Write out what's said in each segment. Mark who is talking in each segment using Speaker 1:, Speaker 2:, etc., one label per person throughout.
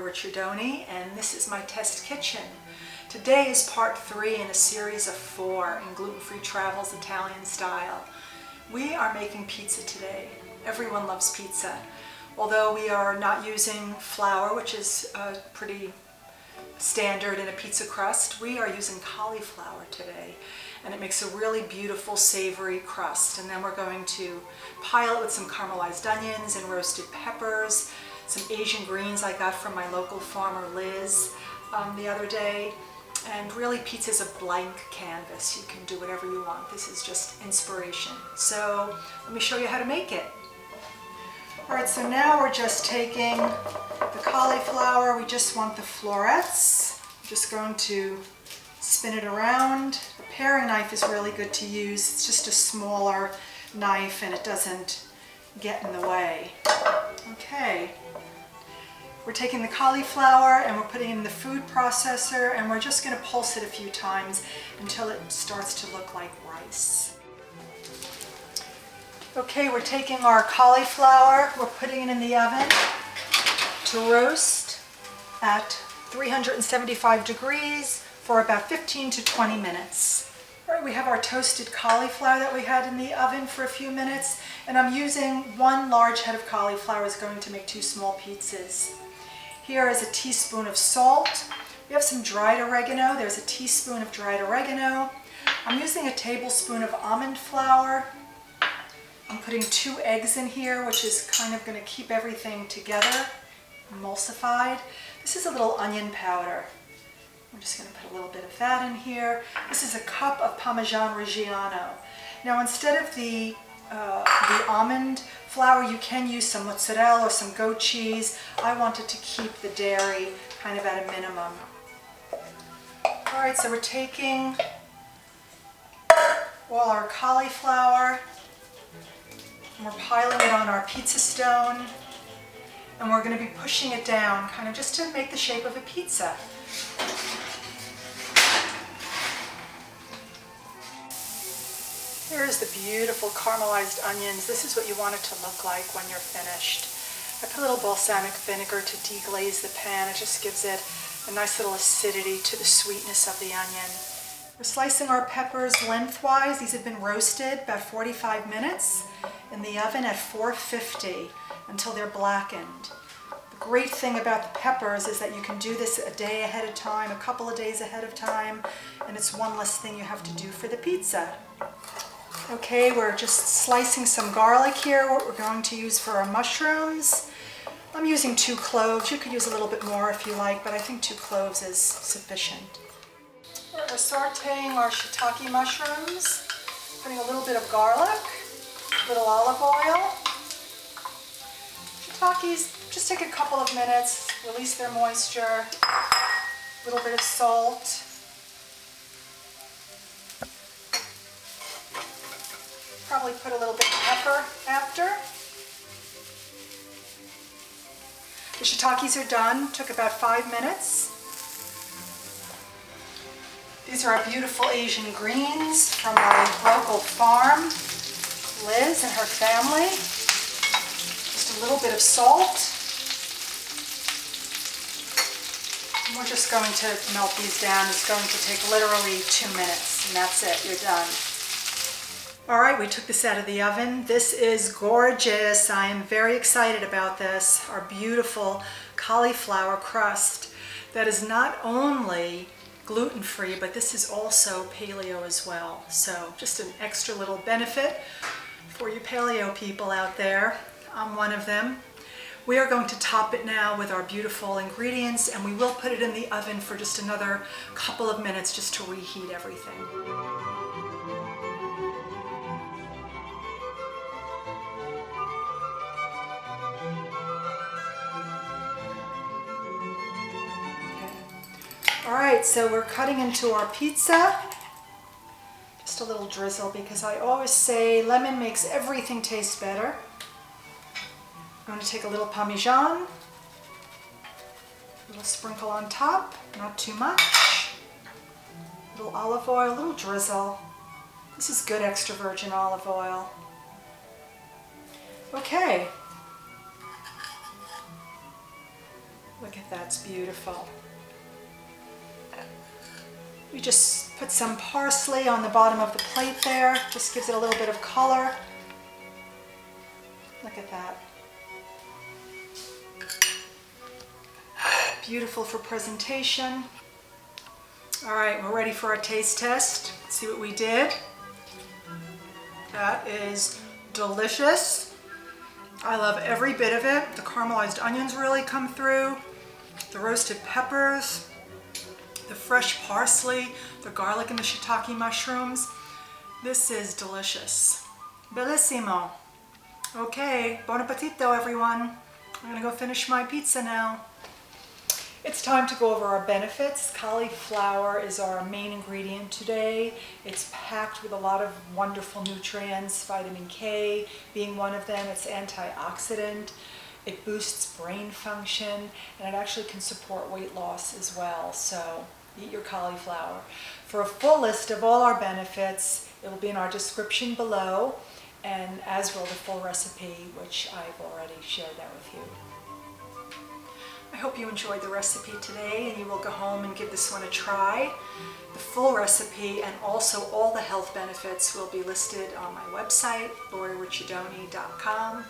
Speaker 1: and this is my test kitchen. Today is part 3 in a series of 4 in gluten-free travels Italian style. We are making pizza today. Everyone loves pizza. Although we are not using flour, which is pretty standard in a pizza crust, we are using cauliflower today. And it makes a really beautiful savory crust. And then we're going to pile it with some caramelized onions and roasted peppers, some Asian greens I got from my local farmer Liz the other day. And really, pizza is a blank canvas. You can do whatever you want. This is just inspiration. So let me show you how to make it. All right, so now we're just taking the cauliflower. We just want the florets. I'm just going to spin it around. A paring knife is really good to use. It's just a smaller knife and it doesn't get in the way. Okay. We're taking the cauliflower and we're putting it in the food processor, and we're just going to pulse it a few times until it starts to look like rice. Okay, we're taking our cauliflower, we're putting it in the oven to roast at 375 degrees for about 15 to 20 minutes. All right, we have our toasted cauliflower that we had in the oven for a few minutes, and I'm using 1 large head of cauliflower is going to make 2 small pizzas. Here is a teaspoon of salt. We have some dried oregano. There's a teaspoon of dried oregano. I'm using a tablespoon of almond flour. I'm putting 2 eggs in here, which is kind of going to keep everything together, emulsified. This is a little onion powder. I'm just going to put a little bit of that in here. This is a cup of Parmesan Reggiano. Now, instead of the almond flour, you can use some mozzarella or some goat cheese. I wanted to keep the dairy kind of at a minimum. All right, so we're taking all our cauliflower and we're piling it on our pizza stone, and we're going to be pushing it down kind of just to make the shape of a pizza. Here's the beautiful caramelized onions. This is what you want it to look like when you're finished. I put a little balsamic vinegar to deglaze the pan. It just gives it a nice little acidity to the sweetness of the onion. We're slicing our peppers lengthwise. These have been roasted about 45 minutes in the oven at 450 until they're blackened. The great thing about the peppers is that you can do this a day ahead of time, a couple of days ahead of time, and it's one less thing you have to do for the pizza. Okay, we're just slicing some garlic here, what we're going to use for our mushrooms. I'm using 2 cloves. You could use a little bit more if you like, but I think 2 cloves is sufficient. We're sauteing our shiitake mushrooms, putting a little bit of garlic, a little olive oil. Shiitakes just take a couple of minutes, release their moisture, a little bit of salt. Probably put a little bit of pepper after. The shiitakes are done. Took about 5 minutes. These are our beautiful Asian greens from our local farm, Liz and her family. Just a little bit of salt. And we're just going to melt these down. It's going to take literally 2 minutes, and that's it. You're done. All right, we took this out of the oven. This is gorgeous. I am very excited about this. Our beautiful cauliflower crust that is not only gluten-free, but this is also paleo as well. So just an extra little benefit for you paleo people out there. I'm one of them. We are going to top it now with our beautiful ingredients, and we will put it in the oven for just another couple of minutes just to reheat everything. All right, so we're cutting into our pizza. Just a little drizzle, because I always say lemon makes everything taste better. I'm going to take a little Parmesan, a little sprinkle on top, not too much. A little olive oil, a little drizzle. This is good extra virgin olive oil. Okay. Look at that, it's beautiful. We just put some parsley on the bottom of the plate there. Just gives it a little bit of color. Look at that. Beautiful for presentation. All right, we're ready for our taste test. Let's see what we did. That is delicious. I love every bit of it. The caramelized onions really come through. The roasted peppers, the fresh parsley, the garlic and the shiitake mushrooms. This is delicious. Bellissimo. Okay, buon appetito everyone. I'm gonna go finish my pizza now. It's time to go over our benefits. Cauliflower is our main ingredient today. It's packed with a lot of wonderful nutrients, vitamin K being one of them. It's antioxidant. It boosts brain function, and it actually can support weight loss as well. So eat your cauliflower. For a full list of all our benefits, it will be in our description below, and as will the full recipe, which I've already shared that with you. I hope you enjoyed the recipe today, and you will go home and give this one a try. The full recipe and also all the health benefits will be listed on my website, lauriericciardoni.com.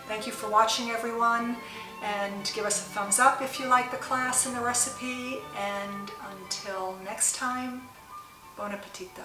Speaker 1: Thank you for watching, everyone, and give us a thumbs up if you like the class and the recipe. And until next time, buon appetito.